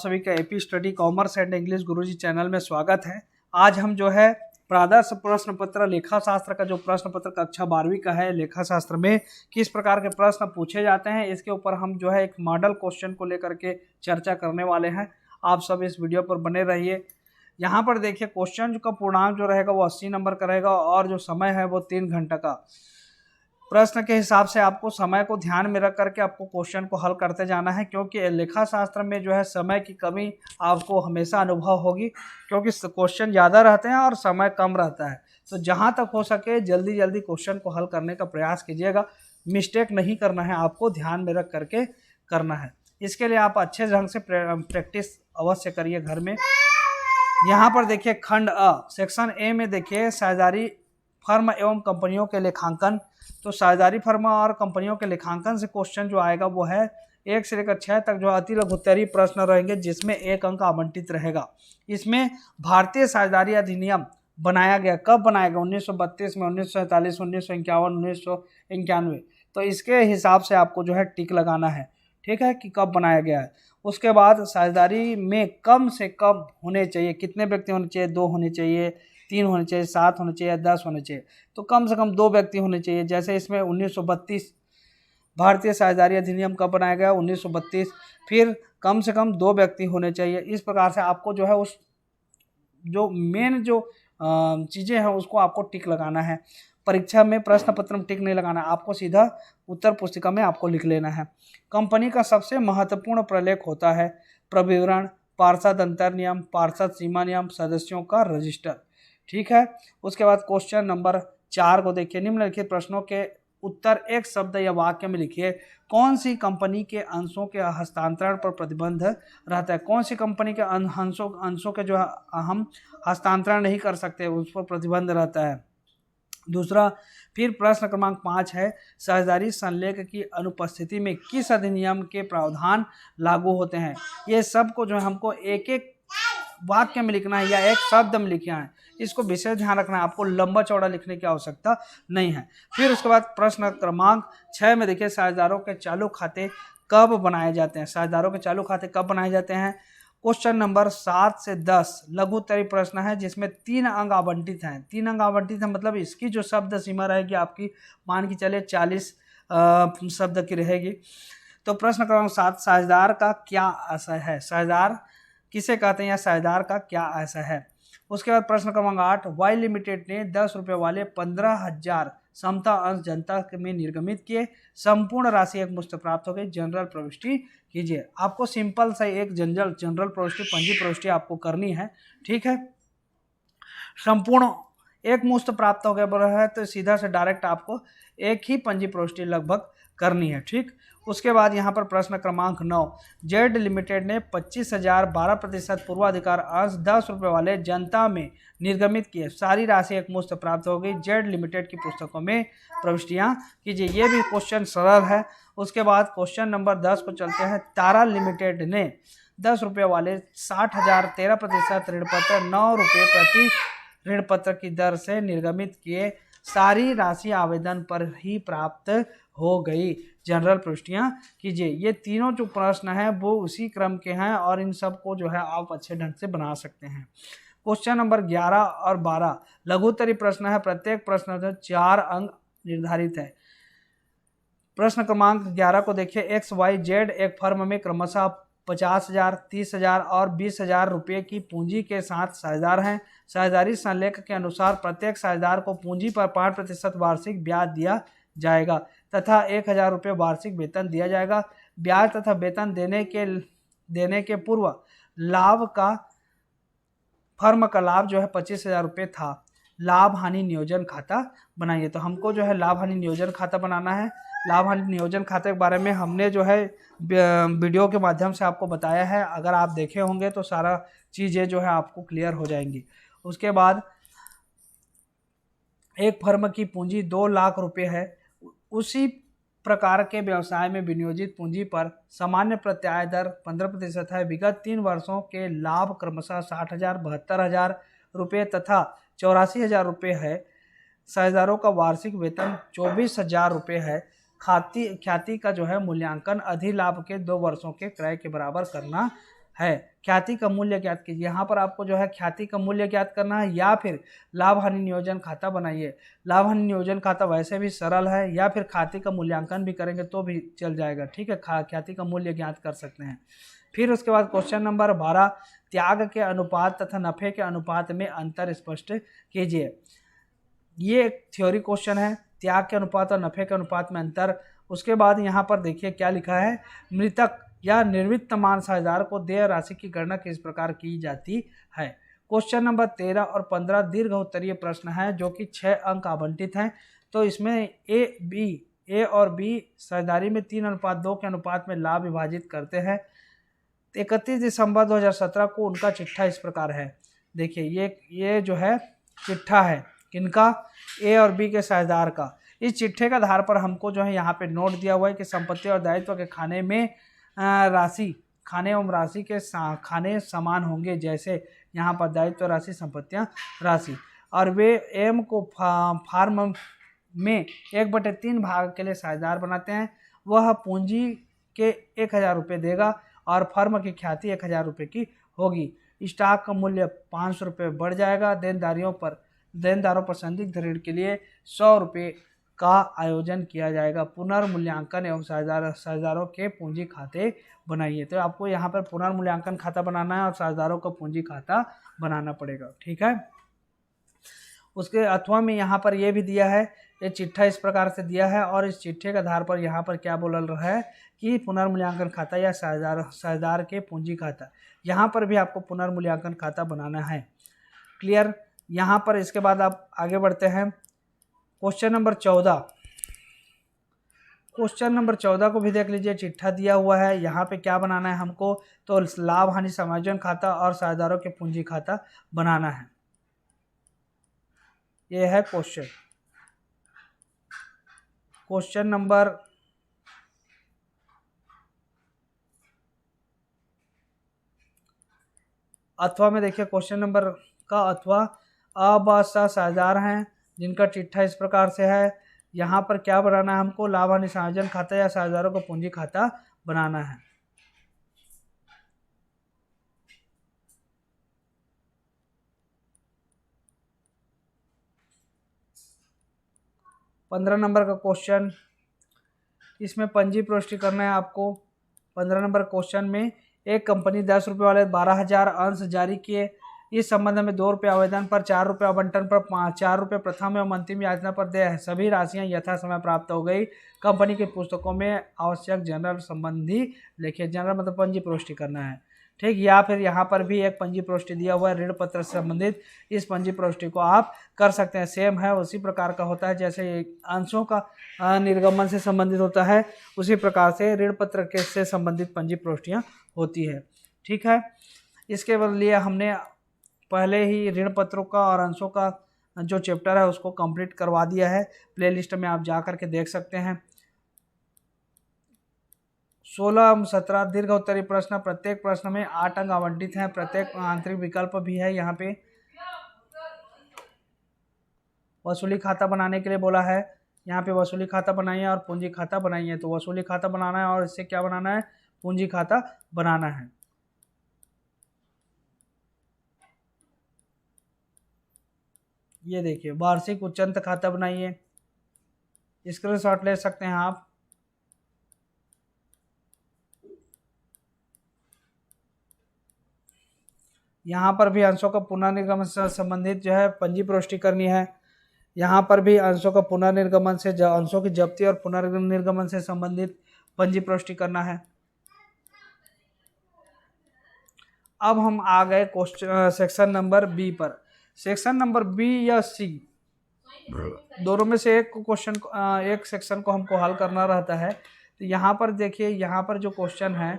सभी का AP study commerce and English Guruji channel में स्वागत है। आज हम जो है प्रादर्श प्रश्न पत्र लेखा शास्त्र का जो प्रश्न पत्र कक्षा 12वीं का है, लेखा शास्त्र में किस प्रकार के प्रश्न पूछे जाते हैं इसके ऊपर हम जो है एक मॉडल क्वेश्चन को लेकर के चर्चा करने वाले हैं। आप सब इस वीडियो पर बने रहिए। यहाँ पर देखिए क्वेश्चन का पूर्णांक जो रहेगा वो 80 नंबर का रहेगा और जो समय है वो 3 घंटा का। प्रश्न के हिसाब से आपको समय को ध्यान में रख करके आपको क्वेश्चन को हल करते जाना है, क्योंकि लेखा शास्त्र में जो है समय की कमी आपको हमेशा अनुभव होगी, क्योंकि क्वेश्चन ज़्यादा रहते हैं और समय कम रहता है। तो जहाँ तक हो सके जल्दी जल्दी क्वेश्चन को हल करने का प्रयास कीजिएगा। मिस्टेक नहीं करना है, आपको ध्यान में रख करके करना है। इसके लिए आप अच्छे ढंग से प्रैक्टिस अवश्य करिए घर में। यहाँ पर देखिए खंड अ सेक्शन ए में देखिए साझेदारी फर्म एवं कंपनियों के लेखांकन। तो साझेदारी फर्म और कंपनियों के लेखांकन से क्वेश्चन जो आएगा वो है 1 से लेकर 6 तक जो अति लघुत्तरीय प्रश्न रहेंगे, जिसमें 1 अंक आवंटित रहेगा। इसमें भारतीय साझेदारी अधिनियम बनाया गया, कब बनाया गया? 1932 में, 1947, 1951, 1991। तो इसके हिसाब से आपको जो है टिक लगाना है, ठीक है, कि कब बनाया गया है। उसके बाद साझेदारी में कम से कम होने चाहिए, कितने व्यक्ति होने चाहिए? 2 होने चाहिए, 3 होने चाहिए, 7 होने चाहिए, 10 होने चाहिए। तो कम से कम 2 व्यक्ति होने चाहिए। जैसे इसमें 1932 भारतीय साझेदारी अधिनियम कब बनाया गया? 1932। फिर कम से कम 2 व्यक्ति होने चाहिए। इस प्रकार से आपको जो है उस जो मेन जो चीज़ें हैं उसको आपको टिक लगाना है। परीक्षा में प्रश्न पत्र में टिक नहीं लगाना, आपको सीधा उत्तर पुस्तिका में आपको लिख लेना है। कंपनी का सबसे महत्वपूर्ण प्रलेख होता है प्रविवरण, पार्षद अंतर नियम, पार्षद सीमा नियम, सदस्यों का रजिस्टर, ठीक है। उसके बाद क्वेश्चन नंबर 4 को देखिए। निम्नलिखित प्रश्नों के उत्तर एक शब्द या वाक्य में लिखिए। कौन सी कंपनी के अंशों के हस्तांतरण पर प्रतिबंध रहता है? कौन सी कंपनी के अंशों के जो हम हस्तांतरण नहीं कर सकते उस पर प्रतिबंध रहता है? दूसरा, फिर प्रश्न क्रमांक 5 है साझेदारी संलेख की अनुपस्थिति में किस अधिनियम के प्रावधान लागू होते हैं? ये सब को जो है हमको एक एक वाक्य में लिखना है या एक शब्द में लिखना है। इसको विशेष ध्यान रखना है, आपको लंबा चौड़ा लिखने की आवश्यकता नहीं है। फिर उसके बाद प्रश्न क्रमांक 6 में देखिए साझेदारों के चालू खाते कब बनाए जाते हैं? साझेदारों के चालू खाते कब बनाए जाते हैं? क्वेश्चन नंबर 7 से 10 लघु उत्तरीय प्रश्न है, जिसमें 3 अंक आवंटित हैं। 3 अंक आवंटित है मतलब इसकी जो शब्द सीमा रहेगी आपकी, मान के चले 40 शब्द की रहेगी। तो प्रश्न क्रमांक 7, साझेदार का क्या आशय है? साझेदार किसे कहते हैं या साझेदार का क्या आशय है? उसके बाद प्रश्न क्रमांक 8, वाई लिमिटेड ने 10 रुपये वाले 15,000 समता अंश जनता में निर्गमित किए, संपूर्ण राशि एक मुश्त प्राप्त हो गई, जनरल प्रविष्टि कीजिए। आपको सिंपल सा एक जनरल प्रविष्टि, पंजी प्रविष्टि आपको करनी है, ठीक है। संपूर्ण एक मुश्त प्राप्त हो गया है तो सीधा से डायरेक्ट आपको एक ही पंजी प्रविष्टि लगभग करनी है, ठीक। उसके बाद यहाँ पर प्रश्न क्रमांक 9, जेड लिमिटेड ने 25,000 12% पूर्वाधिकार अंश 10 रुपये वाले जनता में निर्गमित किए, सारी राशि एक मुश्त प्राप्त हो गई, जेड लिमिटेड की पुस्तकों में प्रविष्टियाँ कीजिए। ये भी क्वेश्चन सरल है। उसके बाद क्वेश्चन नंबर 10 को चलते हैं। तारा लिमिटेड ने 10 रुपये वाले 60,000 13% ऋण पत्र 9 रुपये प्रति ऋण पत्र की दर से निर्गमित किए, सारी राशि आवेदन पर ही प्राप्त हो गई, जनरल प्रविष्टियाँ कीजिए। ये तीनों जो प्रश्न हैं वो उसी क्रम के हैं और इन सब को जो है आप अच्छे ढंग से बना सकते हैं। क्वेश्चन नंबर 11 और 12 लघु उत्तरीय प्रश्न है, प्रत्येक प्रश्न में 4 अंक निर्धारित है। प्रश्न क्रमांक 11 को देखिए। एक्स वाई जेड एक फर्म में क्रमशः 50,000 30,000 और 20,000 रुपये की पूंजी के साथ साझेदार हैं। साझेदारी संलेख के अनुसार प्रत्येक साझेदार को पूंजी पर 5% वार्षिक ब्याज दिया जाएगा तथा 1,000 रुपये वार्षिक वेतन दिया जाएगा। ब्याज तथा वेतन देने के पूर्व लाभ का फर्म का लाभ जो है 25,000 रुपये था। लाभ हानि नियोजन खाता बनाइए। तो हमको जो है लाभ हानि नियोजन खाता बनाना है। लाभ हानि नियोजन खाते के बारे में हमने जो है वीडियो के माध्यम से आपको बताया है, अगर आप देखे होंगे तो सारा चीज़ें जो है आपको क्लियर हो जाएंगी। उसके बाद एक फर्म की पूंजी 2 लाख रुपये है, उसी प्रकार के व्यवसाय में विनियोजित पूंजी पर सामान्य प्रत्याय दर 15% है। विगत 3 वर्षों के लाभ क्रमशः 60,000 72,000 रुपये तथा 84,000 रुपये है। साझेदारों का वार्षिक वेतन 24,000 रुपये है। ख्याति का जो है मूल्यांकन अधिलाभ के 2 वर्षों के क्रय के बराबर करना है। ख्याति का मूल्य ज्ञात कीजिए। यहाँ पर आपको जो है ख्याति का मूल्य ज्ञात करना है या फिर लाभ हानि नियोजन खाता बनाइए। लाभ हानि नियोजन खाता वैसे भी सरल है, या फिर ख्याति का मूल्यांकन भी करेंगे तो भी चल जाएगा, ठीक है। ख्याति का मूल्य ज्ञात कर सकते हैं। फिर उसके बाद क्वेश्चन नंबर 12, त्याग के अनुपात तथा नफे के अनुपात में अंतर स्पष्ट कीजिए। ये एक थ्योरी क्वेश्चन है, त्याग के अनुपात और नफे के अनुपात में अंतर। उसके बाद यहाँ पर देखिए क्या लिखा है, मृतक या निर्वृत्त मान साझेदार को देय राशि की गणना किस प्रकार की जाती है। क्वेश्चन नंबर 13 और 15 दीर्घ उत्तरीय प्रश्न है जो कि 6 अंक आवंटित हैं। तो इसमें ए और बी साझेदारी में 3:2 के अनुपात में लाभ विभाजित करते हैं। 31 दिसंबर 2017 को उनका चिट्ठा इस प्रकार है। देखिए ये जो है चिट्ठा है किनका, ए और बी के साझेदार का। इस चिट्ठे के आधार पर हमको जो है यहाँ पे नोट दिया हुआ है कि संपत्ति और दायित्व के खाने एवं राशि के खाने समान होंगे, जैसे यहाँ पर दायित्व राशि, संपत्तियाँ राशि, और वे एम को फार्म में 1/3 भाग के लिए साझेदार बनाते हैं। वह पूंजी के 1000 रुपये देगा और फर्म की ख्याति 1000 रुपये की होगी। स्टॉक का मूल्य 500 रुपये बढ़ जाएगा। देनदारों पर संदिग्ध ऋण के लिए 100 रुपये का आयोजन किया जाएगा। पुनर्मूल्यांकन एवं साझेदारों के पूंजी खाते बनाइए। तो आपको यहाँ पर पुनर्मूल्यांकन खाता बनाना है और साझेदारों का पूंजी खाता बनाना पड़ेगा, ठीक है। उसके अथवा में यहाँ पर यह भी दिया है, ये चिट्ठा इस प्रकार से दिया है और इस चिट्ठे के आधार पर यहाँ पर क्या बोल रहा है कि पुनर्मूल्यांकन खाता या साझेदार के पूंजी खाता, यहाँ पर भी आपको पुनर्मूल्यांकन खाता बनाना है। क्लियर। यहाँ पर इसके बाद आप आगे बढ़ते हैं क्वेश्चन नंबर 14। क्वेश्चन नंबर 14 को भी देख लीजिए, चिट्ठा दिया हुआ है। यहाँ पे क्या बनाना है हमको, तो लाभ हानि समायोजन खाता और साझेदारों के पूंजी खाता बनाना है। ये है क्वेश्चन नंबर अथवा में देखिए, क्वेश्चन नंबर का अथवा साझेदार हैं जिनका चिट्ठा इस प्रकार से है। यहाँ पर क्या बनाना है हमको, लाभ हानि समायोजन खाता या साझेदारों का पूंजी खाता बनाना है। पंद्रह नंबर का क्वेश्चन, इसमें पंजी प्रविष्टि करना है आपको। 15 नंबर क्वेश्चन में, एक कंपनी 10 रुपये वाले 12,000 अंश जारी किए। इस संबंध में 2 रुपये आवेदन पर, 4 रुपये आवंटन पर, 4 रुपये प्रथम एवं अंतिम याचना पर देय है। सभी राशियां यथा समय प्राप्त हो गई। कंपनी की पुस्तकों में आवश्यक जनरल संबंधी लिखे। जनरल मतलब पंजी प्रविष्टि करना है, ठीक। या फिर यहाँ पर भी एक पंजी प्रविष्टि दिया हुआ है ऋण पत्र से संबंधित। इस पंजी प्रविष्टि को आप कर सकते हैं। सेम है, उसी प्रकार का होता है जैसे अंशों का निर्गमन से संबंधित होता है, उसी प्रकार से ऋण पत्र के से संबंधित पंजी प्रविष्टियाँ होती है, ठीक है। इसके लिए हमने पहले ही ऋण पत्रों का और अंशों का जो चैप्टर है उसको कंप्लीट करवा दिया है। प्लेलिस्ट में आप जा करके देख सकते हैं। 16-17 दीर्घ उत्तरीय प्रश्न, प्रत्येक प्रश्न में 8 अंक आवंटित हैं। प्रत्येक आंतरिक विकल्प भी है। यहाँ पे वसूली खाता बनाने के लिए बोला है, यहाँ पे वसूली खाता बनाइए और पूंजी खाता बनाइए। तो वसूली खाता बनाना है और इससे क्या बनाना है, पूंजी खाता बनाना है। ये देखिए, वार्षिक उच्चंत खाता बनाइए, स्क्रीनशॉट ले सकते हैं आप। यहाँ पर भी अंशों का पुनर्निर्गमन से संबंधित जो है पंजी प्रविष्टि करनी है। यहाँ पर भी अंशों का पुनर्निर्गमन से अंशों की जब्ती और पुनर्निर्गमन से संबंधित पंजी प्रविष्टि करना है। अब हम आ गए क्वेश्चन सेक्शन नंबर बी पर। सेक्शन नंबर बी या सी दोनों में से एक सेक्शन को हमको हल करना रहता है। तो यहाँ पर देखिए, यहाँ पर जो क्वेश्चन है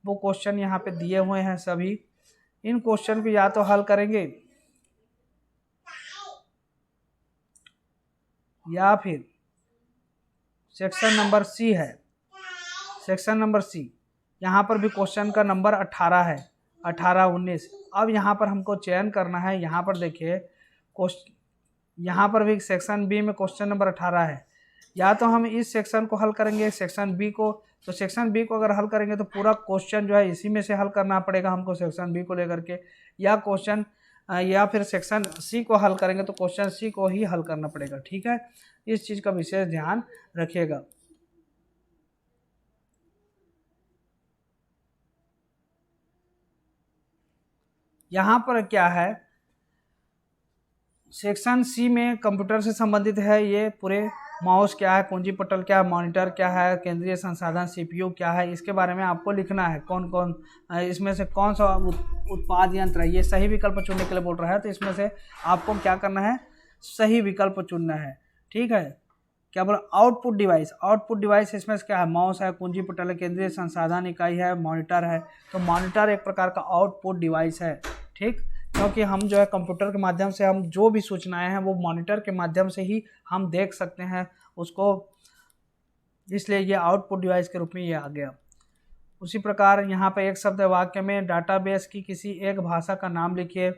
वो क्वेश्चन यहाँ पे दिए हुए हैं सभी। इन क्वेश्चन को या तो हल करेंगे या फिर सेक्शन नंबर सी है, सेक्शन नंबर सी। यहाँ पर भी क्वेश्चन का नंबर 18 है, 18-19। अब यहाँ पर हमको चयन करना है। यहाँ पर देखिए, यहाँ पर भी सेक्शन बी में क्वेश्चन नंबर 18 है। या तो हम इस सेक्शन को हल करेंगे, सेक्शन बी को, तो सेक्शन बी को अगर हल करेंगे तो पूरा क्वेश्चन जो है इसी में से हल करना पड़ेगा हमको सेक्शन बी को लेकर के, या क्वेश्चन या फिर सेक्शन सी को हल करेंगे तो क्वेश्चन सी को ही हल करना पड़ेगा। ठीक है, इस चीज़ का विशेष ध्यान रखिएगा। यहाँ पर क्या है, सेक्शन सी में कंप्यूटर से संबंधित है ये पूरे, माउस क्या है, कुंजी पटल क्या है, मॉनिटर क्या है, केंद्रीय संसाधन सीपीयू क्या है, इसके बारे में आपको लिखना है। कौन कौन इसमें से कौन सा उत्पाद यंत्र है, ये सही विकल्प चुनने के लिए बोल रहा है, तो इसमें से आपको क्या करना है, सही विकल्प चुनना है। ठीक है, क्या बोला, आउटपुट डिवाइस। आउटपुट डिवाइस इसमें से क्या है, माउस है, कुंजी पटल है, केंद्रीय संसाधन इकाई है, मॉनिटर है। तो मॉनिटर एक प्रकार का आउटपुट डिवाइस है। ठीक, क्योंकि हम जो है कंप्यूटर के माध्यम से हम जो भी सूचनाएं हैं वो मॉनिटर के माध्यम से ही हम देख सकते हैं उसको, इसलिए ये आउटपुट डिवाइस के रूप में ये आ गया। उसी प्रकार यहाँ पे एक शब्द वाक्य में डाटाबेस की किसी एक भाषा का नाम लिखिए।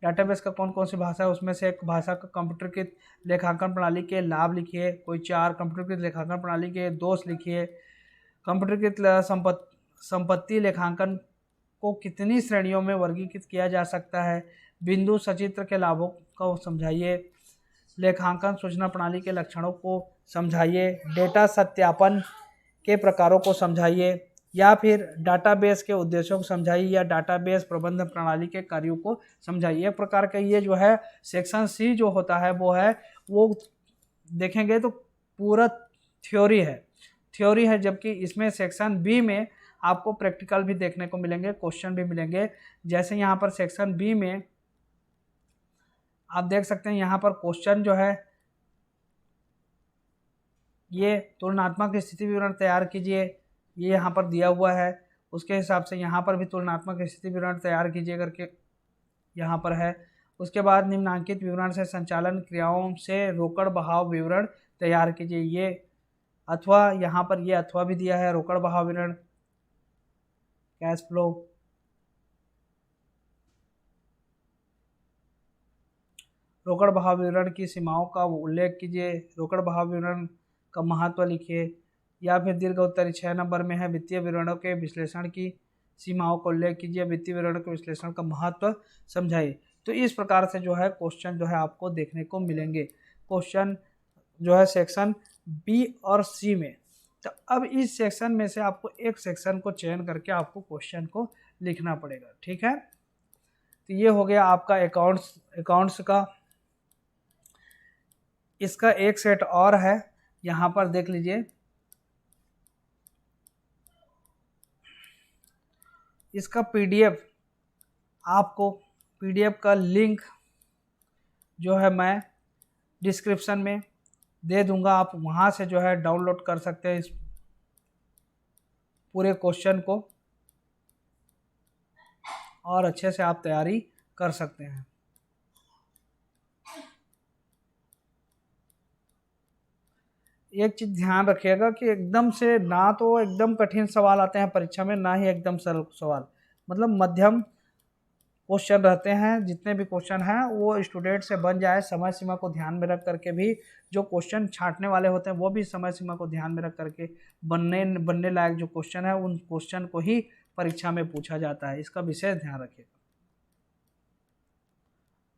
डाटाबेस का कौन कौन सी भाषा है, उसमें से एक भाषा का कंप्यूटरकृत लेखांकन प्रणाली के लाभ लिखिए। कोई 4 कंप्यूटरकृत लेखांकन प्रणाली के दोष लिखिए। कंप्यूटरकृत संपत्ति लेखांकन को कितनी श्रेणियों में वर्गीकृत किया जा सकता है। बिंदु सचित्र के लाभों को समझाइए। लेखांकन सूचना प्रणाली के लक्षणों को समझाइए। डेटा सत्यापन के प्रकारों को समझाइए, या फिर डाटाबेस के उद्देश्यों को समझाइए, या डाटाबेस प्रबंधन प्रणाली के कार्यों को समझाइए। एक प्रकार का ये जो है सेक्शन सी जो होता है वो देखेंगे तो पूरा थ्योरी है, जबकि इसमें सेक्शन बी में आपको प्रैक्टिकल भी देखने को मिलेंगे, क्वेश्चन भी मिलेंगे। जैसे यहाँ पर सेक्शन बी में आप देख सकते हैं, यहाँ पर क्वेश्चन जो है ये तुलनात्मक स्थिति विवरण तैयार कीजिए, ये यहाँ पर दिया हुआ है। उसके हिसाब से यहाँ पर भी तुलनात्मक स्थिति विवरण तैयार कीजिए करके यहाँ पर है। उसके बाद निम्नांकित विवरण से संचालन क्रियाओं से रोकड़ बहाव विवरण तैयार कीजिए, ये अथवा यहाँ पर ये अथवा भी दिया है, रोकड़ बहाव विवरण, कैश फ्लो। रोकड़ बहाव विवरण की सीमाओं का उल्लेख कीजिए। रोकड़ बहाव विवरण का महत्व लिखिए। या फिर दीर्घ उत्तरी 6 नंबर में है, वित्तीय विवरणों के विश्लेषण की सीमाओं का उल्लेख कीजिए। वित्तीय विवरणों के विश्लेषण का महत्व समझाइए। तो इस प्रकार से जो है क्वेश्चन जो है आपको देखने को मिलेंगे, क्वेश्चन जो है सेक्शन बी और सी में। तो अब इस सेक्शन में से आपको एक सेक्शन को चयन करके आपको क्वेश्चन को लिखना पड़ेगा। ठीक है, तो ये हो गया आपका अकाउंट्स का। इसका एक सेट और है, यहाँ पर देख लीजिए। इसका पीडीएफ, आपको पीडीएफ का लिंक जो है मैं डिस्क्रिप्शन में दे दूंगा, आप वहाँ से जो है डाउनलोड कर सकते हैं इस पूरे क्वेश्चन को, और अच्छे से आप तैयारी कर सकते हैं। एक चीज़ ध्यान रखिएगा कि एकदम से ना तो एकदम कठिन सवाल आते हैं परीक्षा में, ना ही एकदम सरल सवाल, मतलब मध्यम क्वेश्चन रहते हैं। जितने भी क्वेश्चन हैं वो स्टूडेंट से बन जाए, समय सीमा को ध्यान में रख करके भी जो क्वेश्चन छांटने वाले होते हैं वो भी समय सीमा को ध्यान में रख करके बनने लायक जो क्वेश्चन है उन क्वेश्चन को ही परीक्षा में पूछा जाता है। इसका विशेष ध्यान रखिएगा।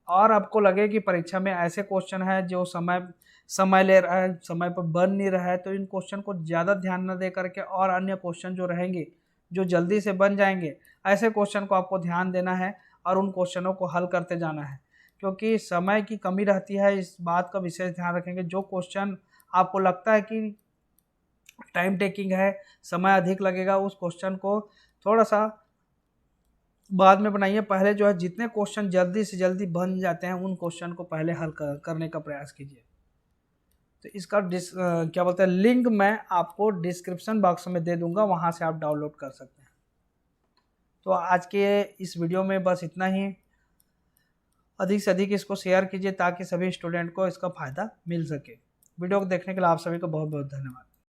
और आपको लगे कि परीक्षा में ऐसे क्वेश्चन है जो समय ले रहा है, समय पर बन नहीं रहा है, तो इन क्वेश्चन को ज़्यादा ध्यान न दे करके और अन्य क्वेश्चन जो रहेंगे जो जल्दी से बन जाएंगे, ऐसे क्वेश्चन को आपको ध्यान देना है और उन क्वेश्चनों को हल करते जाना है, क्योंकि समय की कमी रहती है। इस बात का विशेष ध्यान रखेंगे। जो क्वेश्चन आपको लगता है कि टाइम टेकिंग है, समय अधिक लगेगा, उस क्वेश्चन को थोड़ा सा बाद में बनाइए। पहले जो है जितने क्वेश्चन जल्दी से जल्दी बन जाते हैं उन क्वेश्चन को पहले हल करने का प्रयास कीजिए। तो इसका क्या बोलते हैं लिंक मैं आपको डिस्क्रिप्शन बॉक्स में दे दूंगा, वहाँ से आप डाउनलोड कर सकते हैं। तो आज के इस वीडियो में बस इतना ही। अधिक से अधिक इसको शेयर कीजिए ताकि सभी स्टूडेंट को इसका फ़ायदा मिल सके। वीडियो को देखने के लिए आप सभी को बहुत बहुत धन्यवाद।